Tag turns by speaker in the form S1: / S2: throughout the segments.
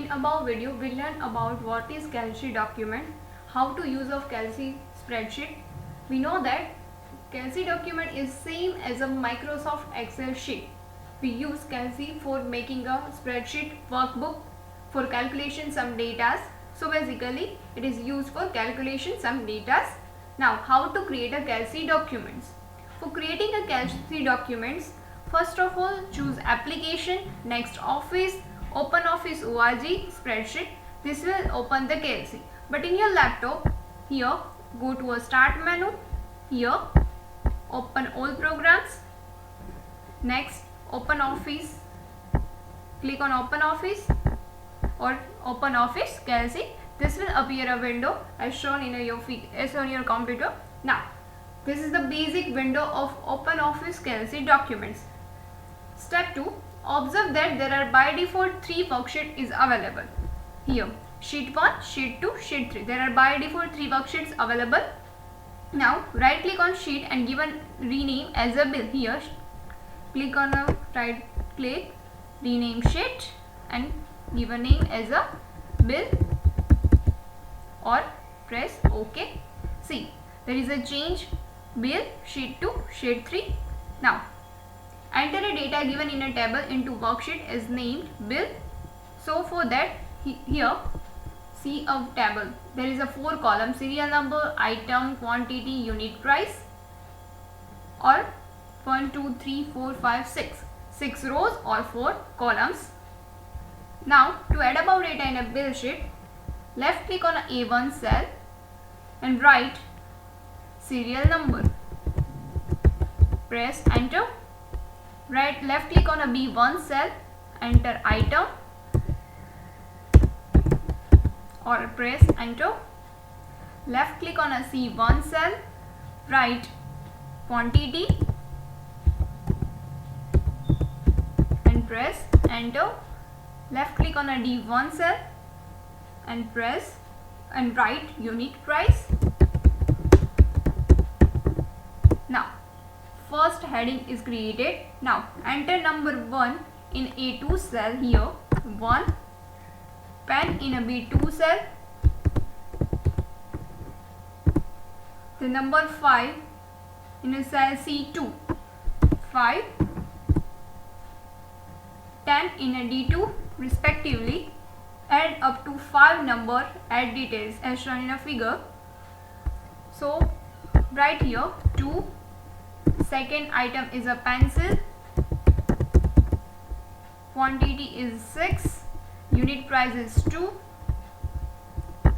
S1: In above video, we learn about what is Calc document, how to use of Calc spreadsheet. We know that Calc document is same as a Microsoft Excel sheet. We use Calc for making a spreadsheet workbook for calculation some data. So basically it is used for calculation some data. Now how to create a Calc documents? For creating a Calc documents, first of all choose application, next office, open office org spreadsheet. This will open the Calc. But in your laptop, here go to a start menu, here open all programs, next open office, click on open office or open office Calc. This will appear a window as shown in your computer. Now this is the basic window of open office Calc documents. Step 2. Observe that there are by default 3 worksheets is available. Here sheet 1, sheet 2, sheet 3. There are by default 3 worksheets available. Now right click on sheet and give a rename as a bill. Here click on a right click, rename sheet and give a name as a bill or press OK. See, there is a change, bill sheet 2, sheet 3. Now enter a data given in a table into worksheet is named bill. So for that, here see a table. There is a 4 column: serial number, item, quantity, unit price, or 1, 2, 3, 4, 5, 6. 6 rows or 4 columns. Now to add above data in a bill sheet, left click on a A1 cell and write serial number. Press enter. Left click on a B1 cell, enter item or press enter. Left click on a C1 cell, write quantity and press enter. Left click on a D1 cell and press and write unit price. Now first heading is created. Now enter number 1 in A2 cell, here 1, pen in a B2 cell, the number 5 in a cell C2, 5, 10 in a D2 respectively. Add up to 5 number, add details as shown in a figure. So write here 2, second item is a pencil, quantity is 6, unit price is 2,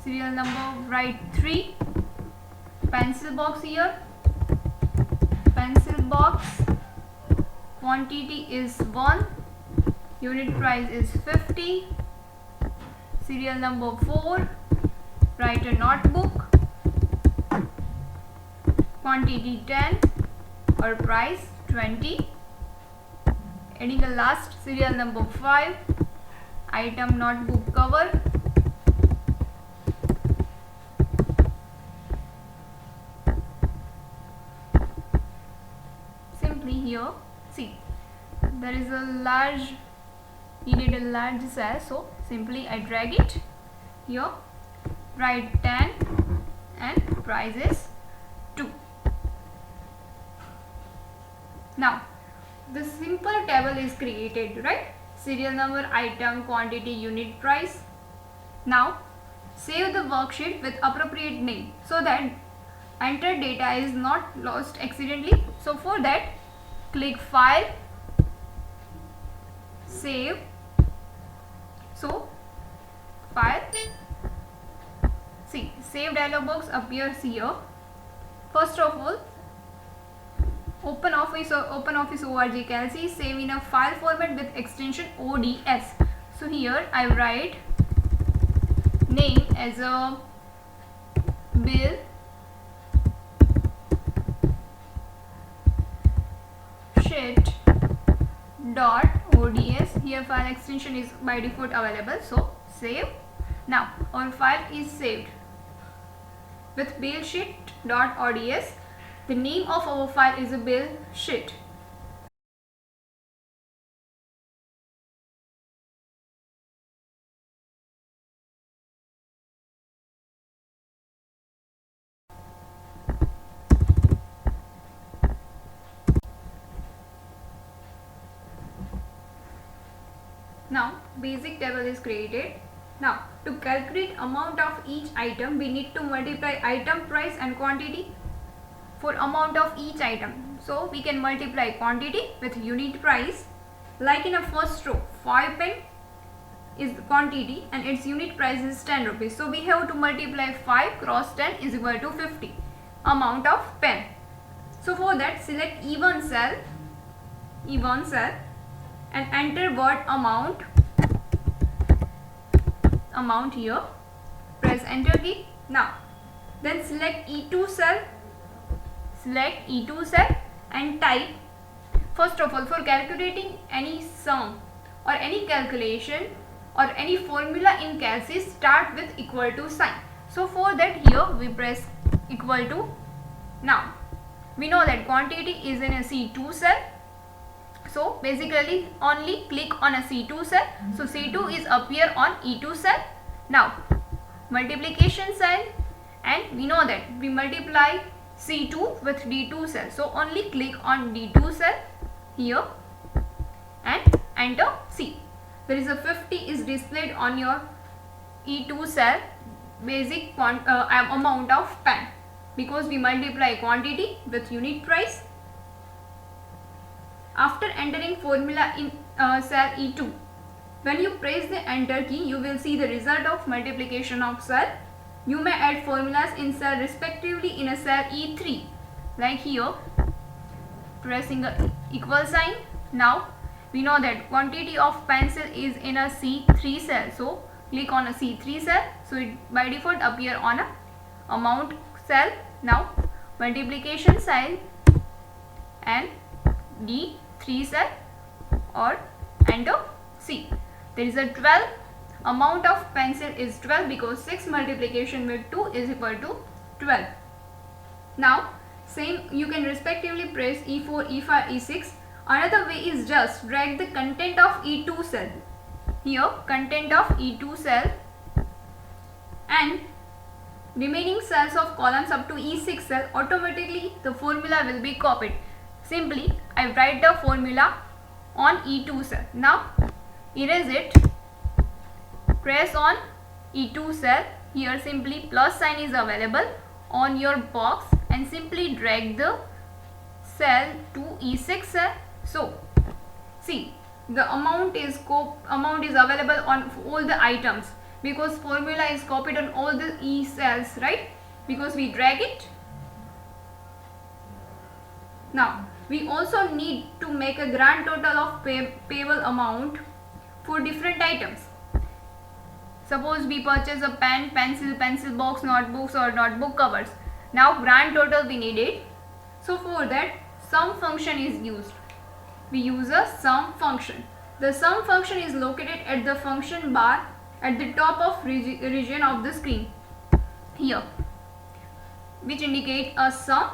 S1: serial number write 3, pencil box here, pencil box, quantity is 1, unit price is 50, serial number 4, write a notebook, quantity 10 or price 20, adding a last serial number 5, item notebook cover, simply here see there is a large, you need a large cell, so simply I drag it here, write 10 and price is 2. Now the simple table is created, right? Serial number, item, quantity, unit price. Now save the worksheet with appropriate name so that entered data is not lost accidentally. So for that, click file, save. So file, see save dialog box appears here. First of all, open office or open office org Calc, save in a file format with extension ODS. So here I write name as a bill sheet dot ODS. Here file extension is by default available, so save. Now our file is saved with bill sheet dot ODS. The name of our file is a bill sheet. basic table is created. Now to calculate amount of each item, we need to multiply item price and quantity for amount of each item. So we can multiply quantity with unit price. Like in a first row, 5 pen is the quantity and its unit price is 10 rupees. So we have to multiply 5 cross 10 is equal to 50 amount of pen. So for that, select even cell and enter word amount here. Press enter key. Now then select E2 cell and type. First of all, for calculating any sum or any calculation or any formula in CALC, start with equal to sign. So for that, here we press equal to. Now we know that quantity is in a C2 cell. So basically only click on a C2 cell. So C2 is appear on E2 cell. Now multiplication sign, and we know that we multiply C2 with D2 cell. So only click on D2 cell here and enter C. There is a 50 is displayed on your E2 cell basic amount of pen, because we multiply quantity with unit price. After entering formula in cell E2, when you press the enter key, you will see the result of multiplication of cell. You may add formulas in cell respectively in a cell E3, like here, pressing a equal sign. Now we know that quantity of pencil is in a C3 cell, so click on a C3 cell. So it by default appear on a amount cell. Now multiplication cell and D3 cell or enter C. There is a 12. Amount of pencil is 12 because 6 multiplication with 2 is equal to 12. Now same, you can respectively press E4, E5, E6. Another way is just drag the content of E2 cell. Here content of E2 cell and remaining cells of columns up to E6 cell, automatically the formula will be copied. Simply I write the formula on E2 cell. Now erase it. Press on E2 cell. Here simply plus sign is available on your box and simply drag the cell to E6 cell. So see, the amount is available on all the items because formula is copied on all the E cells, right? Because we drag it. Now we also need to make a grand total of payable amount for different items. Suppose we purchase a pen, pencil box, notebooks or notebook covers. Now grand total we need it. So for that, sum function is used. We use a sum function. The sum function is located at the function bar at the top of region of the screen here, which indicate a sum.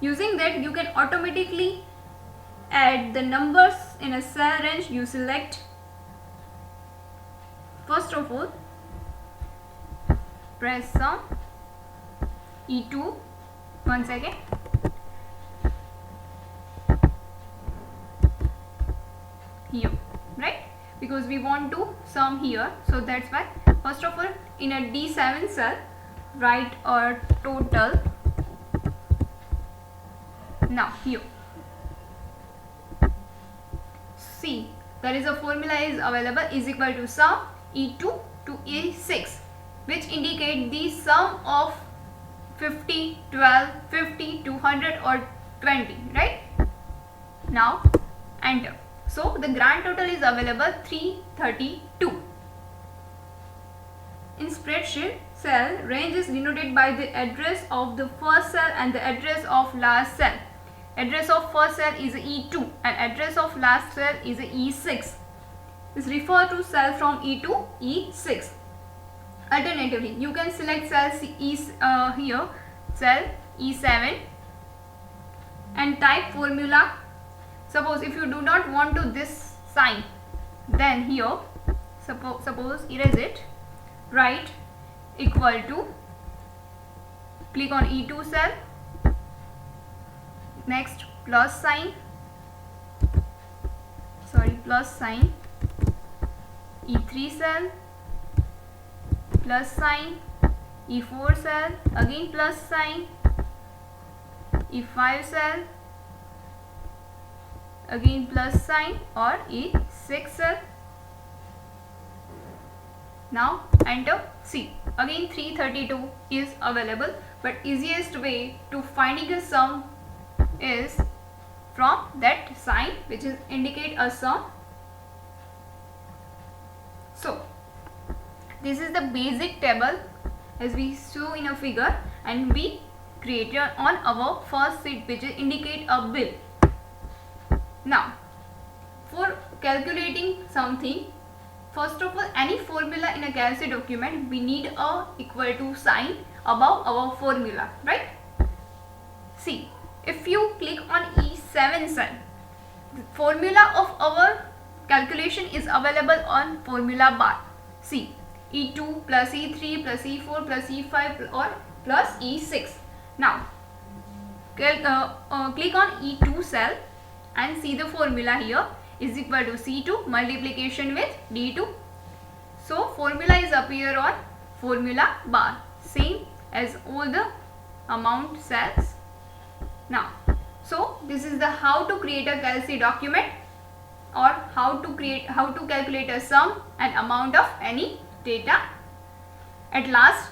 S1: Using that, you can automatically add the numbers in a cell range you select. First of all, press sum E2. One second. Here, right? Because we want to sum here, so that's why. First of all, in a D7 cell, write a total. Now here, see, there is a formula is available is equal to sum E2 to E6, which indicate the sum of 50, 12, 50, 200 or 20, right? Now enter. So the grand total is available 332. In spreadsheet, cell range is denoted by the address of the first cell and the address of last cell. Address of first cell is E2 and address of last cell is E6. This refer to cell from E to E6. Alternatively, you can select cell here, cell E7 and type formula. Suppose if you do not want to this sign, then here suppose erase it, write equal to, click on E2 cell, next plus sign, E3 cell, plus sign, E4 cell, again plus sign, E5 cell, again plus sign, or E6 cell. Now enter C. Again 332 is available, but easiest way to finding a sum is from that sign which is indicate a sum. So this is the basic table as we show in a figure, and we created on our first sheet which is indicate a bill. Now for calculating something, first of all, any formula in a Kelsey document, we need a equal to sign above our formula, right? See, if you click on E7 cell, the formula of our calculation is available on formula bar. See, E2 plus E3 plus E4 plus E5 or plus E6. Now, click on E2 cell and see the formula here is equal to C2 multiplication with D2. So formula is appear on formula bar, same as all the amount cells. Now, so this is the how to create a Kelsey document, or how to calculate a sum and amount of any data. At last,